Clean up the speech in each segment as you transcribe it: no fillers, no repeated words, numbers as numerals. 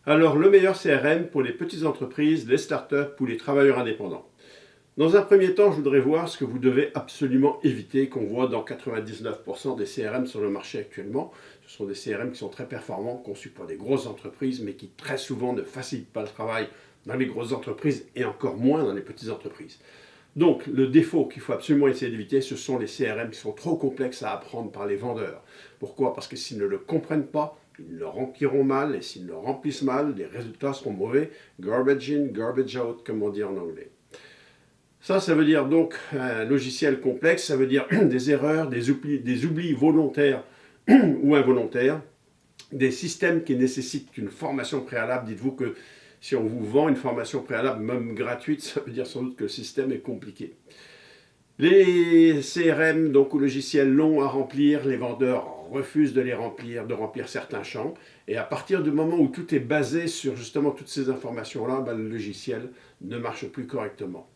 Alors, le meilleur CRM pour les petites entreprises, les startups ou les travailleurs indépendants. Dans un premier temps, je voudrais voir ce que vous devez absolument éviter, qu'on voit dans 99% des CRM sur le marché actuellement. Ce sont des CRM qui sont très performants, conçus pour des grosses entreprises, mais qui très souvent ne facilitent pas le travail dans les grosses entreprises et encore moins dans les petites entreprises. Donc, le défaut qu'il faut absolument essayer d'éviter, ce sont les CRM qui sont trop complexes à apprendre par les vendeurs. Pourquoi? Parce que s'ils ne le comprennent pas, ils le rempliront mal, et s'ils le remplissent mal, les résultats seront mauvais. Garbage in, garbage out, comme on dit en anglais. Ça veut dire donc un logiciel complexe, ça veut dire des erreurs, des oublis volontaires ou involontaires, des systèmes qui nécessitent une formation préalable. Dites-vous que si on vous vend une formation préalable, même gratuite, ça veut dire sans doute que le système est compliqué. Les CRM, donc ou logiciels longs à remplir, les vendeurs refusent de les remplir, de remplir certains champs. Et à partir du moment où tout est basé sur justement toutes ces informations-là, le logiciel ne marche plus correctement.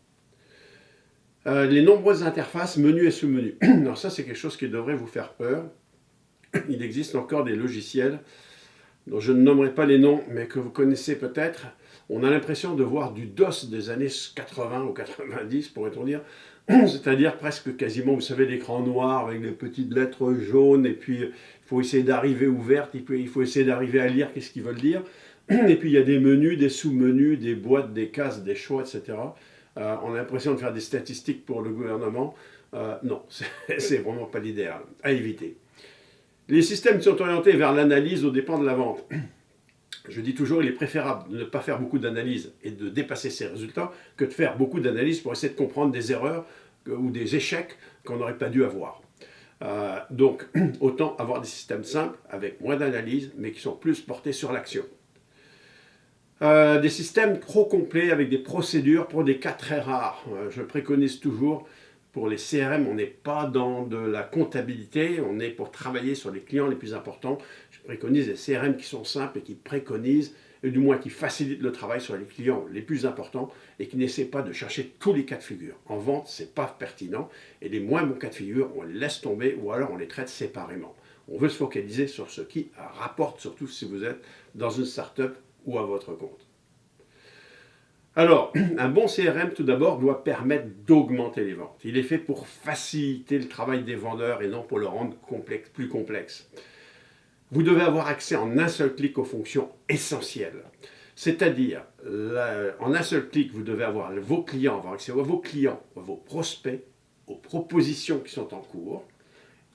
Les nombreuses interfaces, menus et sous-menus. Alors ça, c'est quelque chose qui devrait vous faire peur. Il existe encore des logiciels dont je ne nommerai pas les noms, mais que vous connaissez peut-être. On a l'impression de voir du DOS des années 80 ou 90, pourrait-on dire. C'est-à-dire presque quasiment, vous savez, l'écran noir avec des petites lettres jaunes, et puis il faut essayer d'arriver ouverte, et puis il faut essayer d'arriver à lire qu'est-ce qu'ils veulent dire. Et puis il y a des menus, des sous-menus, des boîtes, des cases, des choix, etc. On a l'impression de faire des statistiques pour le gouvernement. Non, c'est vraiment pas l'idéal, à éviter. Les systèmes qui sont orientés vers l'analyse aux dépens de la vente. Je dis toujours, il est préférable de ne pas faire beaucoup d'analyses et de dépasser ses résultats que de faire beaucoup d'analyses pour essayer de comprendre des erreurs ou des échecs qu'on n'aurait pas dû avoir. Donc, autant avoir des systèmes simples avec moins d'analyse, mais qui sont plus portés sur l'action. Des systèmes trop complets avec des procédures pour des cas très rares. Je préconise toujours, pour les CRM, on n'est pas dans de la comptabilité, on est pour travailler sur les clients les plus importants. Je préconise des CRM qui sont simples et qui préconisent, et du moins qui facilitent le travail sur les clients les plus importants et qui n'essaient pas de chercher tous les cas de figure. En vente, ce n'est pas pertinent, et les moins bons cas de figure, on les laisse tomber ou alors on les traite séparément. On veut se focaliser sur ce qui rapporte, surtout si vous êtes dans une start-up ou à votre compte. Alors, un bon CRM, tout d'abord, doit permettre d'augmenter les ventes. Il est fait pour faciliter le travail des vendeurs et non pour le rendre plus complexe. Vous devez avoir accès en un seul clic aux fonctions essentielles. C'est-à-dire, en un seul clic, vous devez avoir vos clients, avoir accès à vos clients, à vos prospects, aux propositions qui sont en cours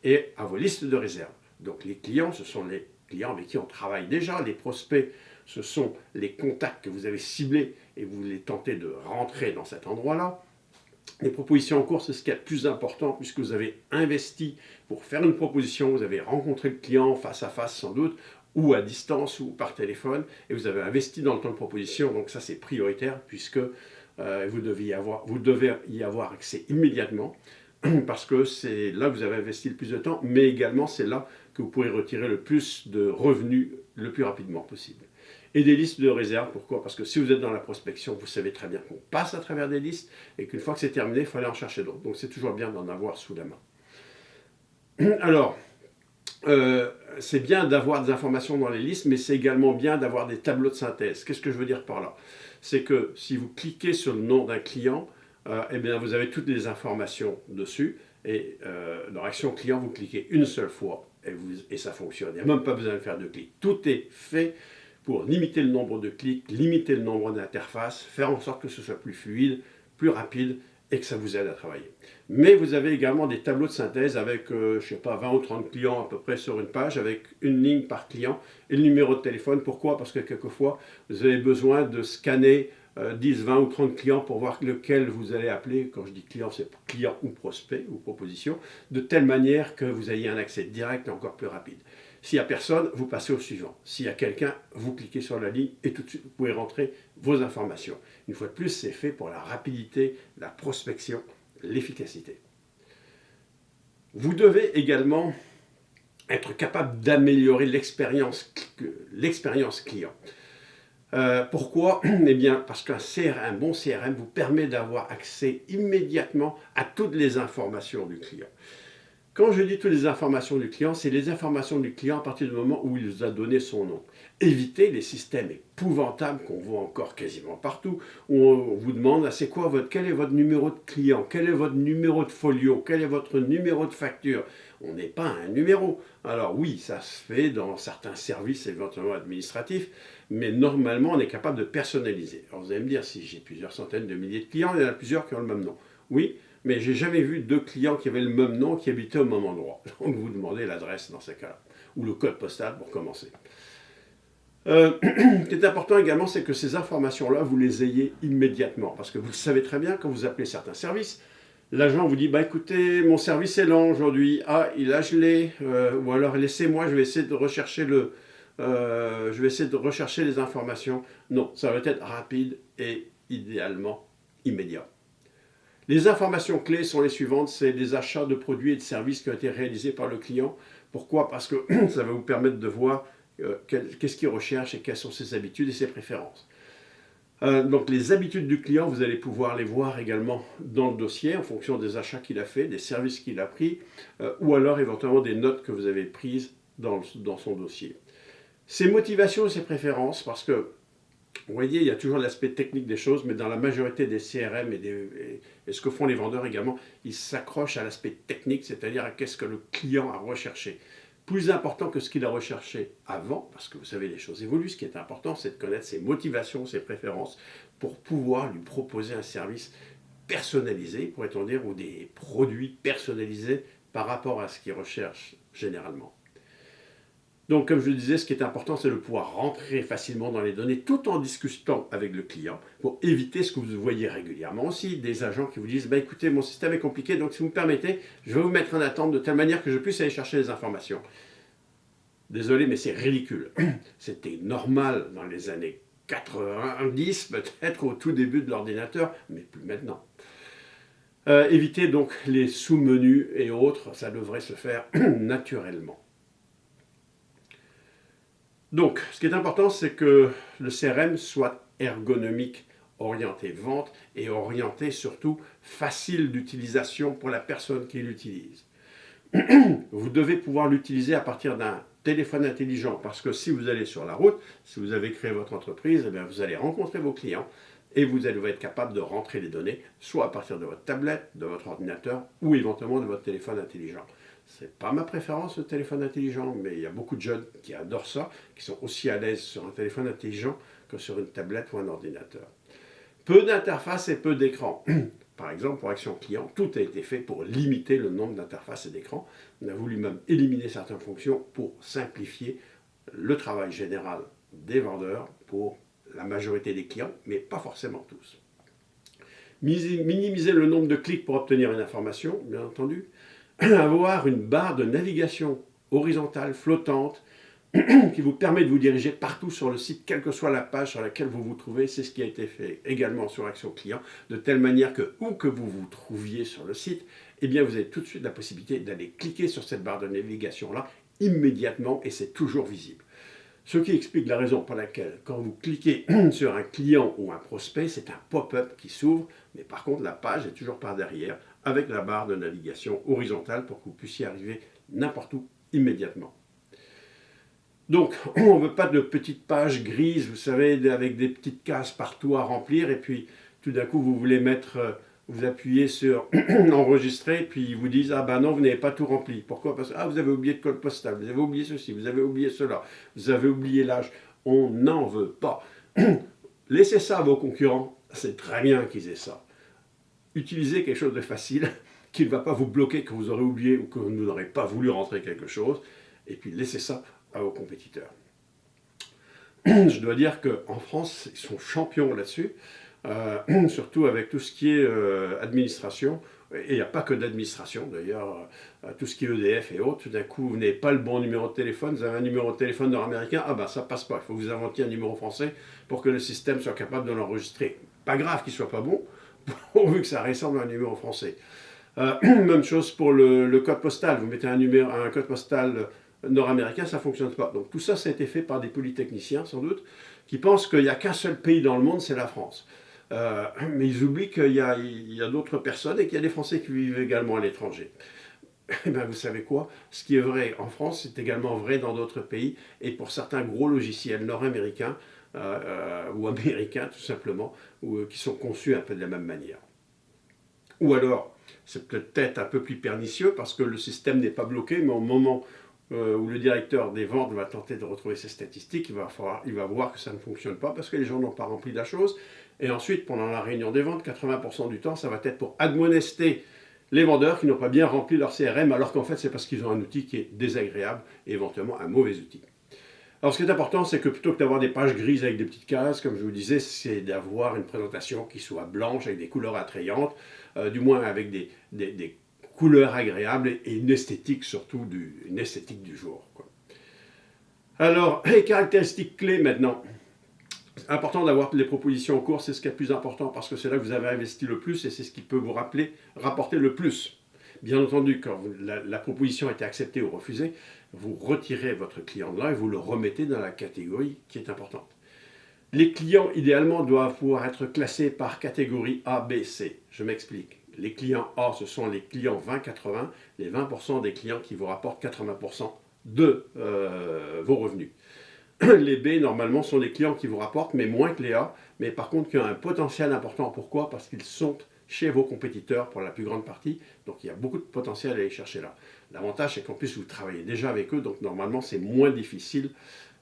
et à vos listes de réserve. Donc les clients, ce sont les clients avec qui on travaille déjà. Les prospects, ce sont les contacts que vous avez ciblés et vous voulez tenter de rentrer dans cet endroit-là. Les propositions en cours, c'est ce qui est le plus important puisque vous avez investi pour faire une proposition, vous avez rencontré le client face à face sans doute, ou à distance ou par téléphone, et vous avez investi dans le temps de proposition, donc ça c'est prioritaire puisque vous devez y avoir accès immédiatement parce que c'est là que vous avez investi le plus de temps, mais également c'est là que vous pourrez retirer le plus de revenus le plus rapidement possible. Et des listes de réserve, pourquoi? Parce que si vous êtes dans la prospection, vous savez très bien qu'on passe à travers des listes et qu'une fois que c'est terminé, il faut aller en chercher d'autres. Donc c'est toujours bien d'en avoir sous la main. Alors, c'est bien d'avoir des informations dans les listes, mais c'est également bien d'avoir des tableaux de synthèse. Qu'est-ce que je veux dire par là? C'est que si vous cliquez sur le nom d'un client, eh bien, vous avez toutes les informations dessus. Et dans Action Client, vous cliquez une seule fois et ça fonctionne. Il n'y a même pas besoin de faire de clics. Tout est fait pour limiter le nombre de clics, limiter le nombre d'interfaces, faire en sorte que ce soit plus fluide, plus rapide et que ça vous aide à travailler. Mais vous avez également des tableaux de synthèse avec, je ne sais pas, 20 ou 30 clients à peu près sur une page, avec une ligne par client et le numéro de téléphone. Pourquoi? Parce que quelquefois, vous avez besoin de scanner 10, 20 ou 30 clients pour voir lequel vous allez appeler. Quand je dis client, c'est client ou prospect ou proposition, de telle manière que vous ayez un accès direct et encore plus rapide. S'il n'y a personne, vous passez au suivant. S'il y a quelqu'un, vous cliquez sur la ligne et tout de suite, vous pouvez rentrer vos informations. Une fois de plus, c'est fait pour la rapidité, la prospection, l'efficacité. Vous devez également être capable d'améliorer l'expérience client. Pourquoi? Eh bien, parce qu'un bon CRM vous permet d'avoir accès immédiatement à toutes les informations du client. Quand je dis toutes les informations du client, c'est les informations du client à partir du moment où il vous a donné son nom. Évitez les systèmes épouvantables qu'on voit encore quasiment partout, où on vous demande quel est votre numéro de client, quel est votre numéro de folio, quel est votre numéro de facture. On n'est pas un numéro. Alors oui, ça se fait dans certains services éventuellement administratifs, mais normalement on est capable de personnaliser. Alors vous allez me dire, si j'ai plusieurs centaines de milliers de clients, il y en a plusieurs qui ont le même nom. Oui, mais j'ai jamais vu deux clients qui avaient le même nom, qui habitaient au même endroit. Donc vous demandez l'adresse dans ces cas-là, ou le code postal pour commencer. Ce qui est important également, c'est que ces informations-là, vous les ayez immédiatement. Parce que vous le savez très bien, quand vous appelez certains services, l'agent vous dit, bah écoutez, mon service est lent aujourd'hui, ah, il a gelé, ou alors laissez-moi, je vais essayer de rechercher les informations. Non, ça va être rapide et idéalement immédiat. Les informations clés sont les suivantes, c'est les achats de produits et de services qui ont été réalisés par le client. Pourquoi? Parce que ça va vous permettre de voir qu'est-ce qu'il recherche et quelles sont ses habitudes et ses préférences. Donc les habitudes du client, vous allez pouvoir les voir également dans le dossier en fonction des achats qu'il a fait, des services qu'il a pris, ou alors éventuellement des notes que vous avez prises dans son dossier. Ses motivations et ses préférences, parce que vous voyez, il y a toujours l'aspect technique des choses, mais dans la majorité des CRM et ce que font les vendeurs également, ils s'accrochent à l'aspect technique, c'est-à-dire à qu'est-ce que le client a recherché. Plus important que ce qu'il a recherché avant, parce que vous savez, les choses évoluent, ce qui est important, c'est de connaître ses motivations, ses préférences, pour pouvoir lui proposer un service personnalisé, pourrait-on dire, ou des produits personnalisés par rapport à ce qu'il recherche généralement. Donc, comme je le disais, ce qui est important, c'est de pouvoir rentrer facilement dans les données tout en discutant avec le client pour éviter ce que vous voyez régulièrement aussi, des agents qui vous disent bah, « écoutez, mon système est compliqué, donc si vous me permettez, je vais vous mettre en attente de telle manière que je puisse aller chercher les informations. » Désolé, mais c'est ridicule. C'était normal dans les années 90, peut-être au tout début de l'ordinateur, mais plus maintenant. Évitez donc les sous-menus et autres, ça devrait se faire naturellement. Donc, ce qui est important, c'est que le CRM soit ergonomique, orienté vente et orienté surtout facile d'utilisation pour la personne qui l'utilise. Vous devez pouvoir l'utiliser à partir d'un téléphone intelligent parce que si vous allez sur la route, si vous avez créé votre entreprise, eh bien vous allez rencontrer vos clients et vous allez être capable de rentrer les données soit à partir de votre tablette, de votre ordinateur ou éventuellement de votre téléphone intelligent. Ce n'est pas ma préférence, le téléphone intelligent, mais il y a beaucoup de jeunes qui adorent ça, qui sont aussi à l'aise sur un téléphone intelligent que sur une tablette ou un ordinateur. Peu d'interfaces et peu d'écran. Par exemple, pour Action Client, tout a été fait pour limiter le nombre d'interfaces et d'écrans. On a voulu même éliminer certaines fonctions pour simplifier le travail général des vendeurs pour la majorité des clients, mais pas forcément tous. Minimiser le nombre de clics pour obtenir une information, bien entendu. Avoir une barre de navigation horizontale flottante qui vous permet de vous diriger partout sur le site, quelle que soit la page sur laquelle vous vous trouvez. C'est ce qui a été fait également sur Action Client, de telle manière que où que vous vous trouviez sur le site, eh bien vous avez tout de suite la possibilité d'aller cliquer sur cette barre de navigation-là immédiatement et c'est toujours visible. Ce qui explique la raison pour laquelle, quand vous cliquez sur un client ou un prospect, c'est un pop-up qui s'ouvre, mais par contre la page est toujours par derrière, avec la barre de navigation horizontale pour que vous puissiez arriver n'importe où immédiatement. Donc, on ne veut pas de petites pages grises, vous savez, avec des petites cases partout à remplir, et puis tout d'un coup vous voulez vous appuyez sur enregistrer, puis ils vous disent ah ben non, vous n'avez pas tout rempli. Pourquoi? Parce que vous avez oublié le code postal, vous avez oublié ceci, vous avez oublié cela, vous avez oublié l'âge. On n'en veut pas. Laissez ça à vos concurrents, c'est très bien qu'ils aient ça. Utilisez quelque chose de facile, qui ne va pas vous bloquer que vous aurez oublié ou que vous n'aurez pas voulu rentrer quelque chose, et puis laissez ça à vos compétiteurs. Je dois dire qu'en France, ils sont champions là-dessus. Surtout avec tout ce qui est administration, et il n'y a pas que d'administration d'ailleurs, tout ce qui est EDF et autres, tout d'un coup vous n'avez pas le bon numéro de téléphone, vous avez un numéro de téléphone nord-américain, ah ben ça passe pas, il faut que vous inventiez un numéro français pour que le système soit capable de l'enregistrer. Pas grave qu'il soit pas bon, pourvu que ça ressemble à un numéro français. Même chose pour le code postal, vous mettez un code postal nord-américain, ça ne fonctionne pas. Donc tout ça, ça a été fait par des polytechniciens sans doute, qui pensent qu'il n'y a qu'un seul pays dans le monde, c'est la France. Mais ils oublient qu'il y a d'autres personnes et qu'il y a des Français qui vivent également à l'étranger. Eh bien, vous savez quoi? Ce qui est vrai en France, c'est également vrai dans d'autres pays, et pour certains gros logiciels nord-américains ou américains tout simplement, qui sont conçus un peu de la même manière. Ou alors, c'est peut-être un peu plus pernicieux parce que le système n'est pas bloqué, mais au moment où le directeur des ventes va tenter de retrouver ses statistiques, il va voir que ça ne fonctionne pas parce que les gens n'ont pas rempli la chose. Et ensuite, pendant la réunion des ventes, 80% du temps, ça va être pour admonester les vendeurs qui n'ont pas bien rempli leur CRM, alors qu'en fait, c'est parce qu'ils ont un outil qui est désagréable et éventuellement un mauvais outil. Alors, ce qui est important, c'est que plutôt que d'avoir des pages grises avec des petites cases, comme je vous disais, c'est d'avoir une présentation qui soit blanche avec des couleurs attrayantes, du moins avec des couleurs agréables et une esthétique surtout, une esthétique du jour, quoi. Alors, les caractéristiques clés maintenant. C'est important d'avoir les propositions en cours, c'est ce qui est le plus important parce que c'est là que vous avez investi le plus et c'est ce qui peut vous rapporter le plus. Bien entendu, quand la proposition a été acceptée ou refusée, vous retirez votre client de là et vous le remettez dans la catégorie qui est importante. Les clients, idéalement, doivent pouvoir être classés par catégorie A, B, C. Je m'explique. Les clients A, ce sont les clients 20-80, les 20% des clients qui vous rapportent 80% de vos revenus. Les B, normalement, sont les clients qui vous rapportent, mais moins que les A, mais par contre qui ont un potentiel important. Pourquoi? Parce qu'ils sont chez vos compétiteurs pour la plus grande partie, donc il y a beaucoup de potentiel à aller chercher là. L'avantage, c'est qu'en plus, vous travaillez déjà avec eux, donc normalement, c'est moins difficile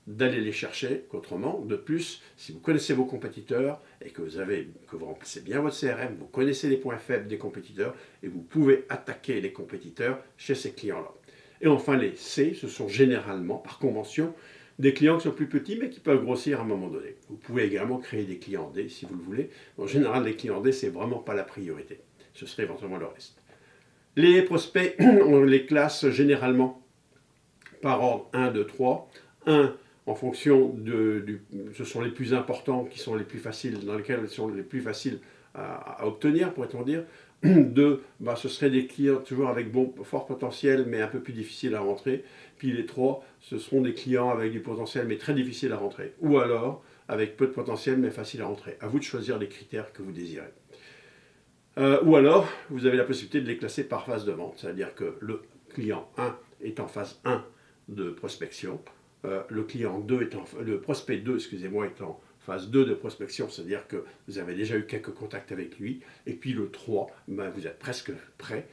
d'aller les chercher qu'autrement. De plus, si vous connaissez vos compétiteurs et que vous remplissez bien votre CRM, vous connaissez les points faibles des compétiteurs et vous pouvez attaquer les compétiteurs chez ces clients-là. Et enfin, les C, ce sont généralement, par convention, des clients qui sont plus petits mais qui peuvent grossir à un moment donné. Vous pouvez également créer des clients D si vous le voulez. En général, les clients D, c'est vraiment pas la priorité. Ce serait éventuellement le reste. Les prospects, on les classe généralement par ordre 1, 2, 3. 1 en fonction ce sont les plus importants, qui sont les plus faciles, dans lesquels ils sont les plus faciles à obtenir, pourrait-on dire. 2, ce serait des clients toujours avec fort potentiel, mais un peu plus difficile à rentrer. Puis les 3, ce seront des clients avec du potentiel, mais très difficile à rentrer. Ou alors, avec peu de potentiel, mais facile à rentrer. À vous de choisir les critères que vous désirez. Ou alors, vous avez la possibilité de les classer par phase de vente, c'est-à-dire que le client 1 est en phase 1 de prospection, le prospect 2, excusez-moi, est en phase 2 de prospection, c'est-à-dire que vous avez déjà eu quelques contacts avec lui, et puis le 3, vous êtes presque prêt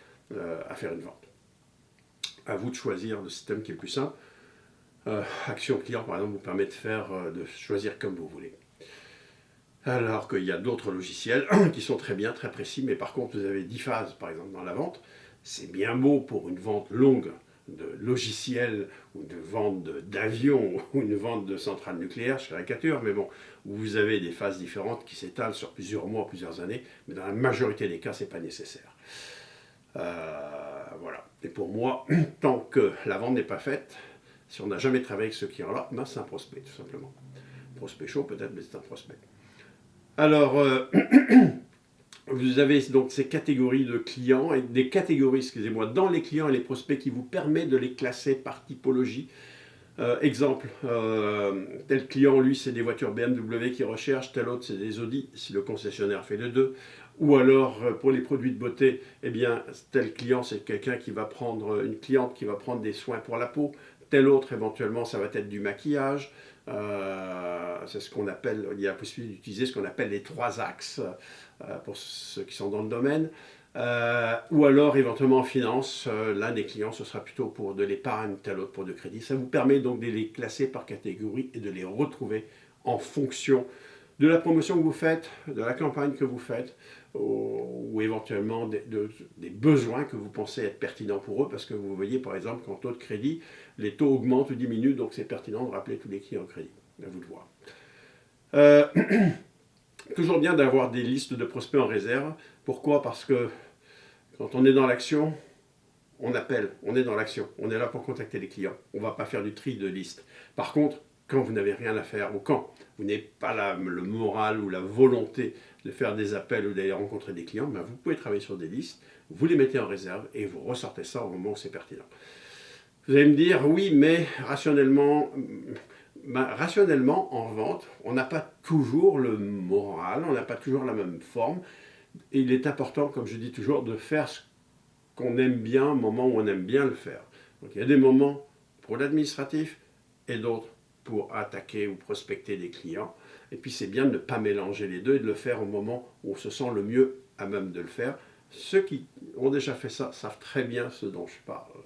à faire une vente. À vous de choisir le système qui est le plus simple. Action Client, par exemple, vous permet de choisir comme vous voulez. Alors qu'il y a d'autres logiciels qui sont très bien, très précis, mais par contre, vous avez 10 phases, par exemple, dans la vente. C'est bien beau pour une vente longue de logiciels ou de vente d'avions ou une vente de centrales nucléaires, je caricature, mais bon, vous avez des phases différentes qui s'étalent sur plusieurs mois, plusieurs années, mais dans la majorité des cas, ce n'est pas nécessaire. Voilà. Et pour moi, tant que la vente n'est pas faite, si on n'a jamais travaillé avec ce client-là, c'est un prospect, tout simplement. Prospect chaud peut-être, mais c'est un prospect. Alors, vous avez donc ces catégories de clients, et des catégories, excusez-moi, dans les clients et les prospects qui vous permettent de les classer par typologie. Exemple, tel client, lui, c'est des voitures BMW qu'il recherche, tel autre, c'est des Audi, si le concessionnaire fait les deux. Ou alors, pour les produits de beauté, eh bien, tel client, c'est quelqu'un qui va prendre, une cliente qui va prendre des soins pour la peau. Tel autre, éventuellement, ça va être du maquillage. C'est ce qu'on appelle, il y a la possibilité d'utiliser ce qu'on appelle les 3 axes pour ceux qui sont dans le domaine. Ou alors éventuellement en finance, l'un des clients ce sera plutôt pour de l'épargne, tel autre pour de crédit. Ça vous permet donc de les classer par catégorie et de les retrouver en fonction de la promotion que vous faites, de la campagne que vous faites, ou éventuellement des besoins que vous pensez être pertinents pour eux, parce que vous voyez par exemple qu'en taux de crédit, les taux augmentent ou diminuent, donc c'est pertinent de rappeler tous les clients en crédit. À vous de voir. Toujours bien d'avoir des listes de prospects en réserve. Pourquoi? Parce que quand on est dans l'action, on appelle, on est dans l'action, on est là pour contacter les clients. On ne va pas faire du tri de listes. Par contre, quand vous n'avez rien à faire ou quand vous n'avez pas le moral ou la volonté de faire des appels ou d'aller rencontrer des clients, vous pouvez travailler sur des listes, vous les mettez en réserve et vous ressortez ça au moment où c'est pertinent. Vous allez me dire, oui, mais rationnellement, en vente, on n'a pas toujours le moral, on n'a pas toujours la même forme. Et il est important, comme je dis toujours, de faire ce qu'on aime bien, moments où on aime bien le faire. Donc il y a des moments pour l'administratif et d'autres pour attaquer ou prospecter des clients. Et puis c'est bien de ne pas mélanger les deux et de le faire au moment où on se sent le mieux à même de le faire. Ceux qui ont déjà fait ça savent très bien ce dont je parle.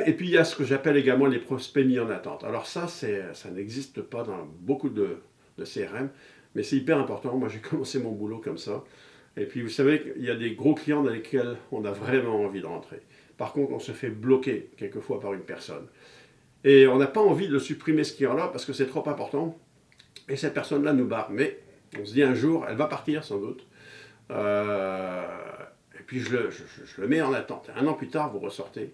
Et puis il y a ce que j'appelle également les prospects mis en attente. Alors ça n'existe pas dans beaucoup de CRM, mais c'est hyper important. Moi j'ai commencé mon boulot comme ça. Et puis vous savez qu'il y a des gros clients dans lesquels on a vraiment envie de rentrer. Par contre, on se fait bloquer quelquefois par une personne. Et on n'a pas envie de supprimer ce client-là parce que c'est trop important. Et cette personne-là nous barre. Mais on se dit un jour, elle va partir sans doute. Et puis je le mets en attente. Un an plus tard, vous ressortez.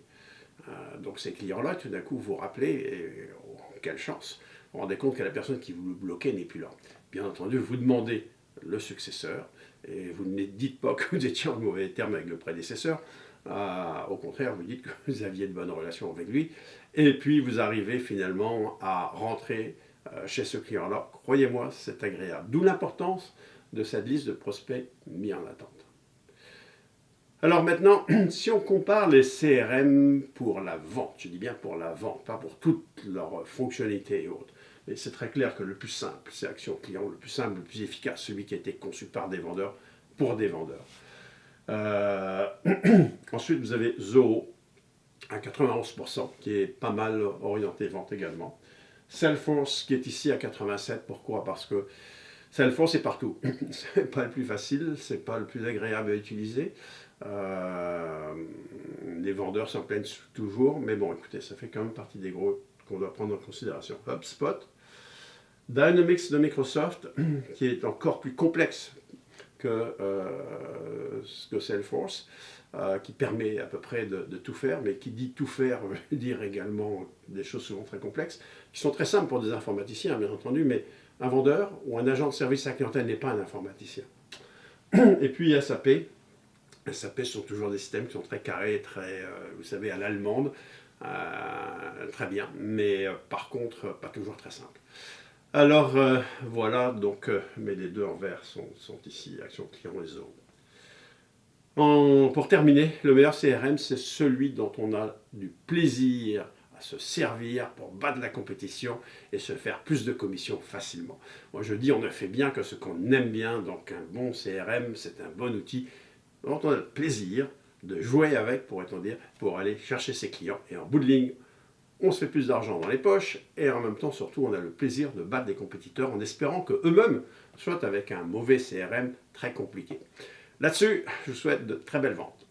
Donc ces clients-là, tout d'un coup, vous rappelez, et oh, quelle chance. Vous vous rendez compte que la personne qui vous bloquait n'est plus là. Bien entendu, vous demandez le successeur, et vous ne dites pas que vous étiez en mauvais termes avec le prédécesseur. Au contraire, vous dites que vous aviez de bonnes relations avec lui. Et puis vous arrivez finalement à rentrer chez ce client-là. Croyez-moi, c'est agréable. D'où l'importance de cette liste de prospects mis en attente. Alors maintenant, si on compare les CRM pour la vente, je dis bien pour la vente, pas pour toutes leurs fonctionnalités et autres, mais c'est très clair que le plus simple, c'est Action Client, le plus simple, le plus efficace, celui qui a été conçu par des vendeurs pour des vendeurs. Ensuite, vous avez Zoho à 91%, qui est pas mal orienté vente également. Salesforce qui est ici à 87%. Pourquoi? Parce que Salesforce est partout. C'est pas le plus facile, c'est pas le plus agréable à utiliser. Les vendeurs s'en plaignent toujours, mais bon, écoutez, ça fait quand même partie des gros qu'on doit prendre en considération. HubSpot, Dynamics de Microsoft, qui est encore plus complexe que Salesforce, qui permet à peu près de tout faire, mais qui dit tout faire veut dire également des choses souvent très complexes, qui sont très simples pour des informaticiens, bien entendu, mais un vendeur ou un agent de service à la clientèle n'est pas un informaticien. Et puis SAP. SAP sont toujours des systèmes qui sont très carrés, très, vous savez, à l'allemande, très bien, mais par contre, pas toujours très simple. Alors voilà, donc, mais les deux en vert sont ici, Action Client et Zoho. Pour terminer, le meilleur CRM, c'est celui dont on a du plaisir à se servir pour battre la compétition et se faire plus de commissions facilement. Moi je dis, on ne fait bien que ce qu'on aime bien, donc un bon CRM, c'est un bon outil dont on a le plaisir de jouer avec, pourrait-on dire, pour aller chercher ses clients. Et en bout de ligne, on se fait plus d'argent dans les poches et en même temps, surtout, on a le plaisir de battre des compétiteurs en espérant qu'eux-mêmes soient avec un mauvais CRM très compliqué. Là-dessus, je vous souhaite de très belles ventes.